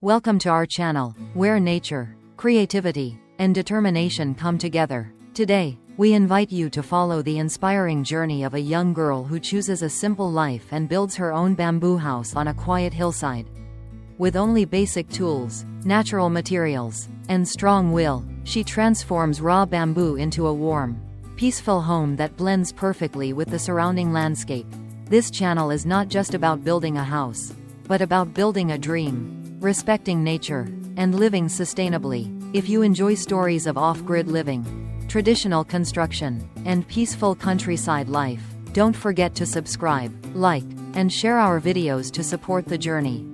Welcome to our channel, where nature, creativity, and determination come together. Today, we invite you to follow the inspiring journey of a young girl who chooses a simple life and builds her own bamboo house on a quiet hillside. With only basic tools, natural materials, and strong will, she transforms raw bamboo into a warm, peaceful home that blends perfectly with the surrounding landscape. This channel is not just about building a house, but about building a dream, respecting nature, and living sustainably. If you enjoy stories of off-grid living, traditional construction, and peaceful countryside life, don't forget to subscribe, like, and share our videos to support the journey.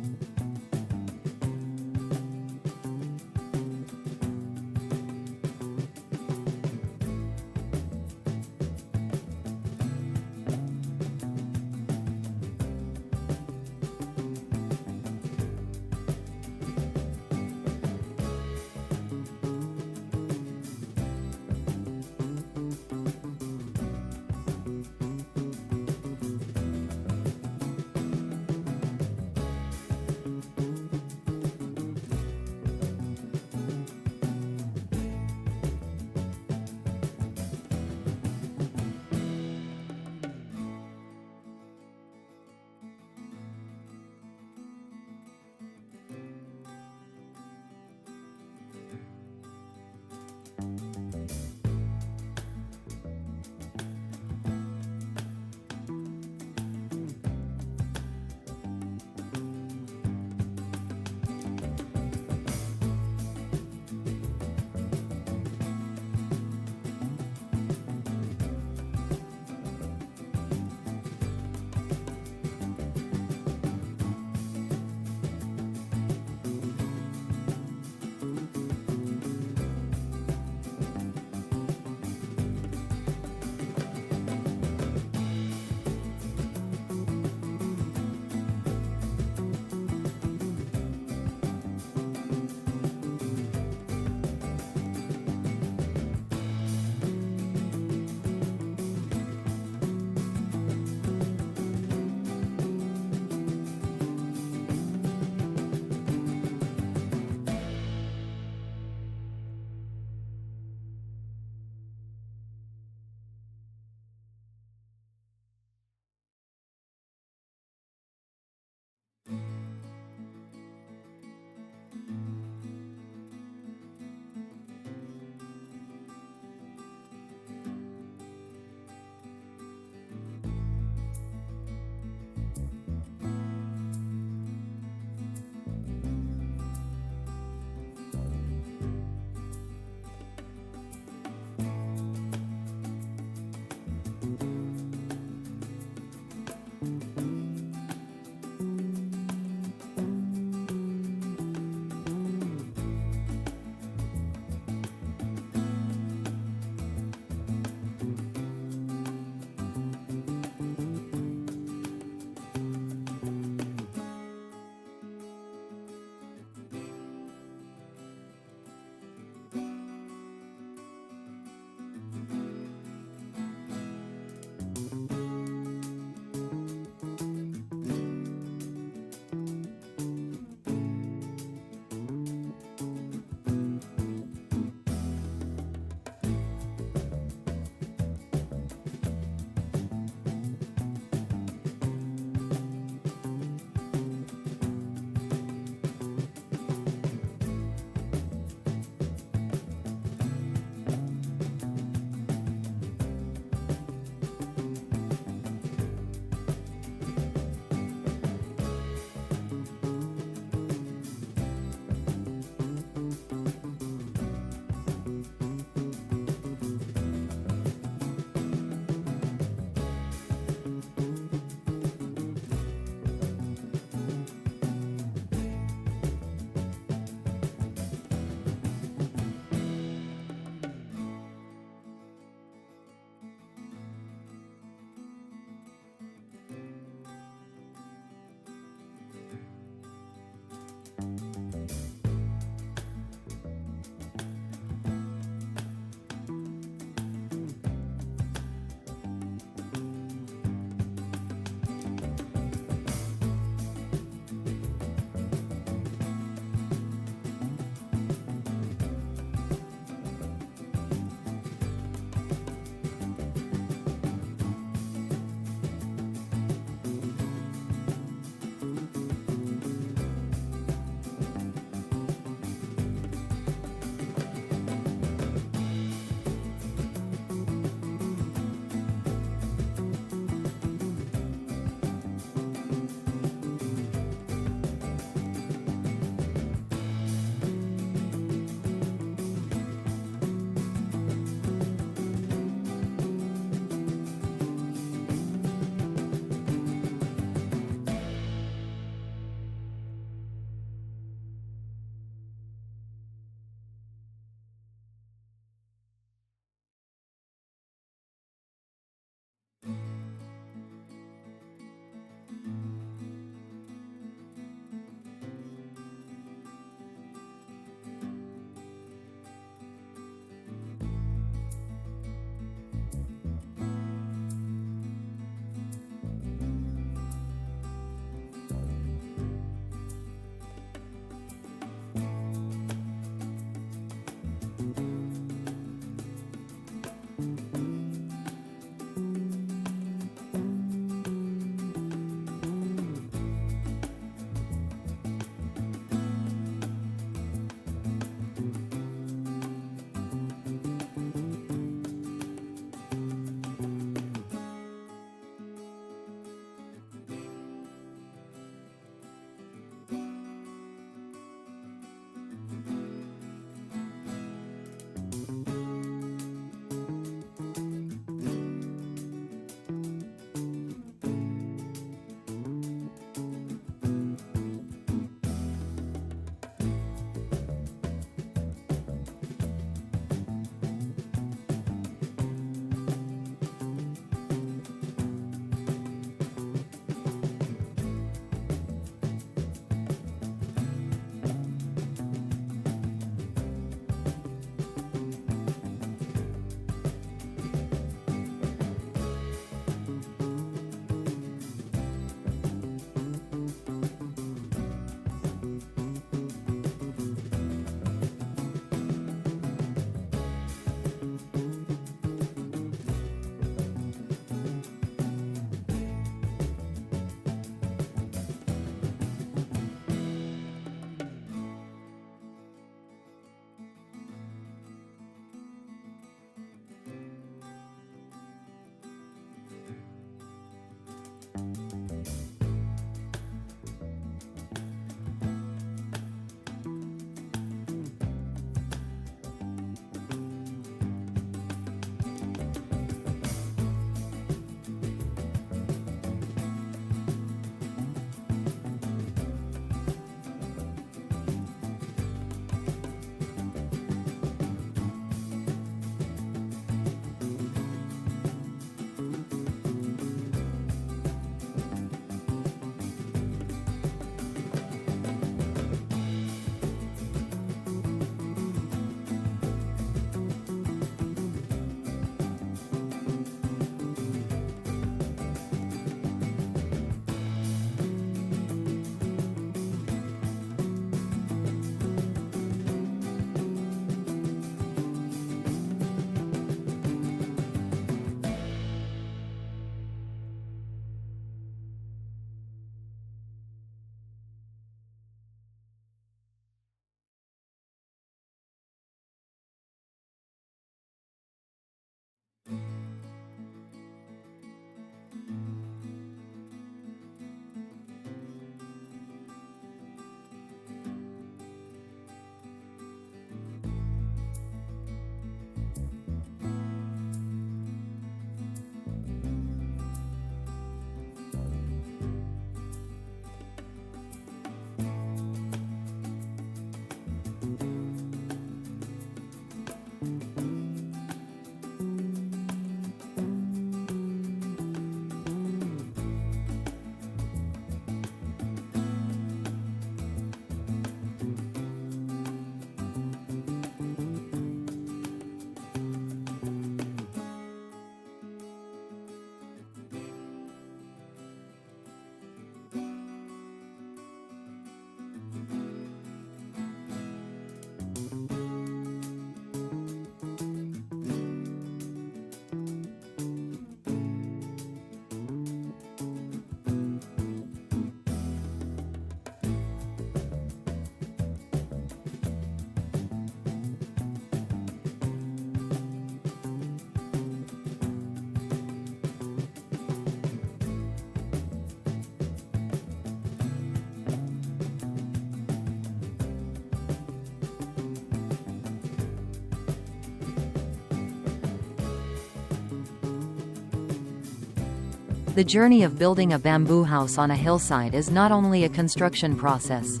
The journey of building a bamboo house on a hillside is not only a construction process,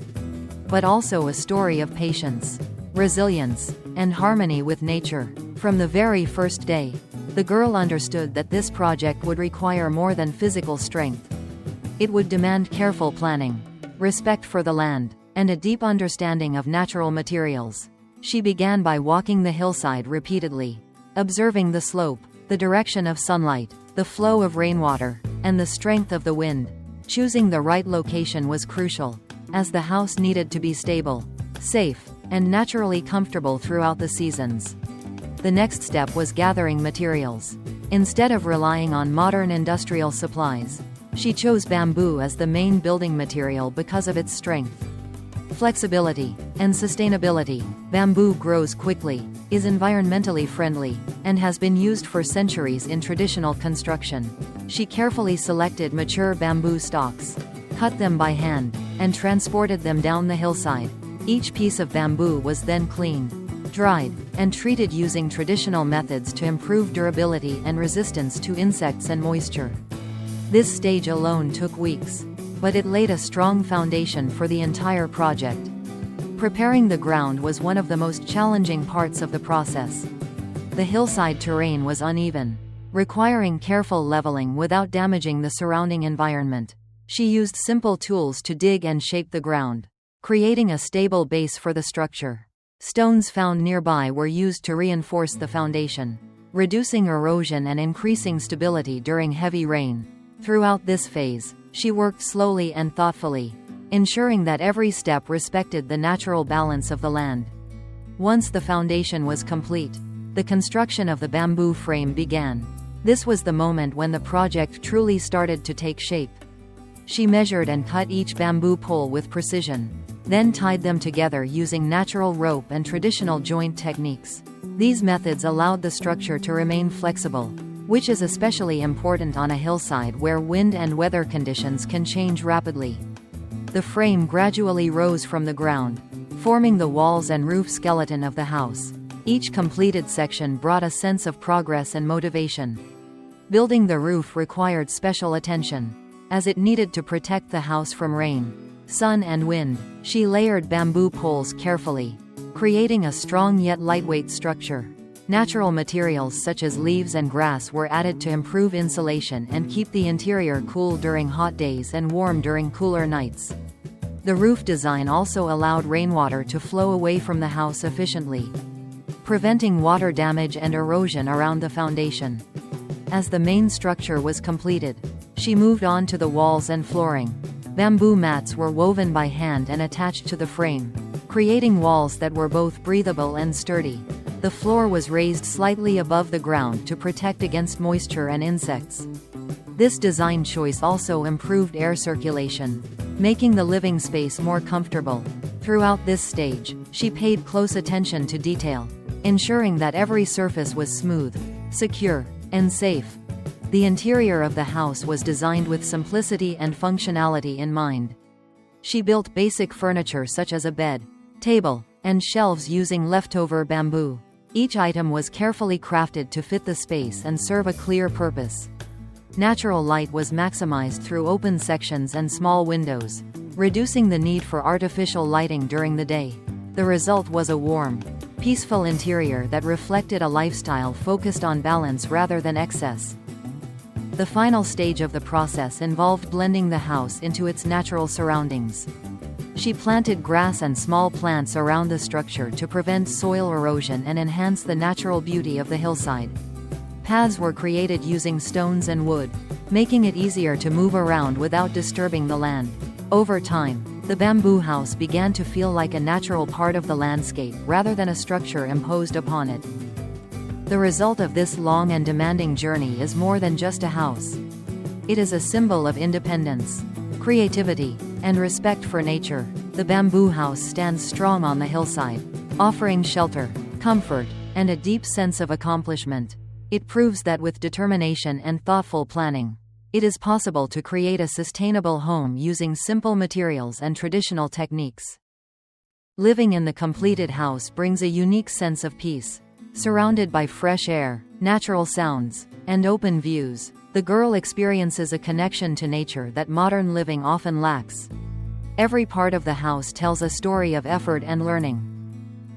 but also a story of patience, resilience, and harmony with nature. From the very first day, the girl understood that this project would require more than physical strength. It would demand careful planning, respect for the land, and a deep understanding of natural materials. She began by walking the hillside repeatedly, observing the slope, the direction of sunlight, the flow of rainwater, and the strength of the wind. Choosing the right location was crucial, as the house needed to be stable, safe, and naturally comfortable throughout the seasons. The next step was gathering materials. Instead of relying on modern industrial supplies, she chose bamboo as the main building material because of its strength, flexibility, and sustainability. Bamboo grows quickly, is environmentally friendly, and has been used for centuries in traditional construction. She carefully selected mature bamboo stalks, cut them by hand, and transported them down the hillside. Each piece of bamboo was then cleaned, dried, and treated using traditional methods to improve durability and resistance to insects and moisture. This stage alone took weeks, but it laid a strong foundation for the entire project. Preparing the ground was one of the most challenging parts of the process. The hillside terrain was uneven, requiring careful leveling without damaging the surrounding environment. She used simple tools to dig and shape the ground, creating a stable base for the structure. Stones found nearby were used to reinforce the foundation, reducing erosion and increasing stability during heavy rain. Throughout this phase, she worked slowly and thoughtfully, ensuring that every step respected the natural balance of the land. Once the foundation was complete, the construction of the bamboo frame began. This was the moment when the project truly started to take shape. She measured and cut each bamboo pole with precision, then tied them together using natural rope and traditional joint techniques. These methods allowed the structure to remain flexible, which is especially important on a hillside where wind and weather conditions can change rapidly. The frame gradually rose from the ground, forming the walls and roof skeleton of the house. Each completed section brought a sense of progress and motivation. Building the roof required special attention, as it needed to protect the house from rain, sun and wind. She layered bamboo poles carefully, creating a strong yet lightweight structure. Natural materials such as leaves and grass were added to improve insulation and keep the interior cool during hot days and warm during cooler nights. The roof design also allowed rainwater to flow away from the house efficiently, preventing water damage and erosion around the foundation. As the main structure was completed, she moved on to the walls and flooring. Bamboo mats were woven by hand and attached to the frame, creating walls that were both breathable and sturdy. The floor was raised slightly above the ground to protect against moisture and insects. This design choice also improved air circulation, making the living space more comfortable. Throughout this stage, she paid close attention to detail, ensuring that every surface was smooth, secure, and safe. The interior of the house was designed with simplicity and functionality in mind. She built basic furniture such as a bed, table, and shelves using leftover bamboo. Each item was carefully crafted to fit the space and serve a clear purpose. Natural light was maximized through open sections and small windows, reducing the need for artificial lighting during the day. The result was a warm, peaceful interior that reflected a lifestyle focused on balance rather than excess. The final stage of the process involved blending the house into its natural surroundings. She planted grass and small plants around the structure to prevent soil erosion and enhance the natural beauty of the hillside. Paths were created using stones and wood, making it easier to move around without disturbing the land. Over time, the bamboo house began to feel like a natural part of the landscape rather than a structure imposed upon it. The result of this long and demanding journey is more than just a house. It is a symbol of independence, creativity, and respect for nature. The bamboo house stands strong on the hillside, offering shelter, comfort, and a deep sense of accomplishment. It proves that with determination and thoughtful planning, it is possible to create a sustainable home using simple materials and traditional techniques. Living in the completed house brings a unique sense of peace. Surrounded by fresh air, natural sounds, and open views, the The girl experiences a connection to nature that modern living often lacks. Every part of the house tells a story of effort and learning.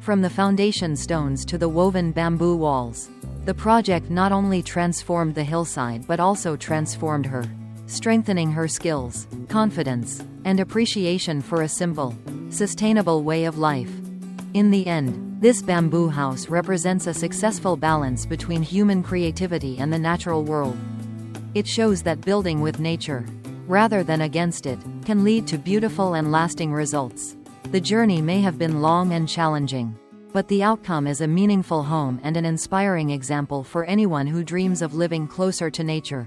From the foundation stones to the woven bamboo walls, the project not only transformed the hillside but also transformed her, strengthening her skills, confidence, and appreciation for a simple, sustainable way of life. In the end, this bamboo house represents a successful balance between human creativity and the natural world. It shows that building with nature, rather than against it, can lead to beautiful and lasting results. The journey may have been long and challenging, but the outcome is a meaningful home and an inspiring example for anyone who dreams of living closer to nature.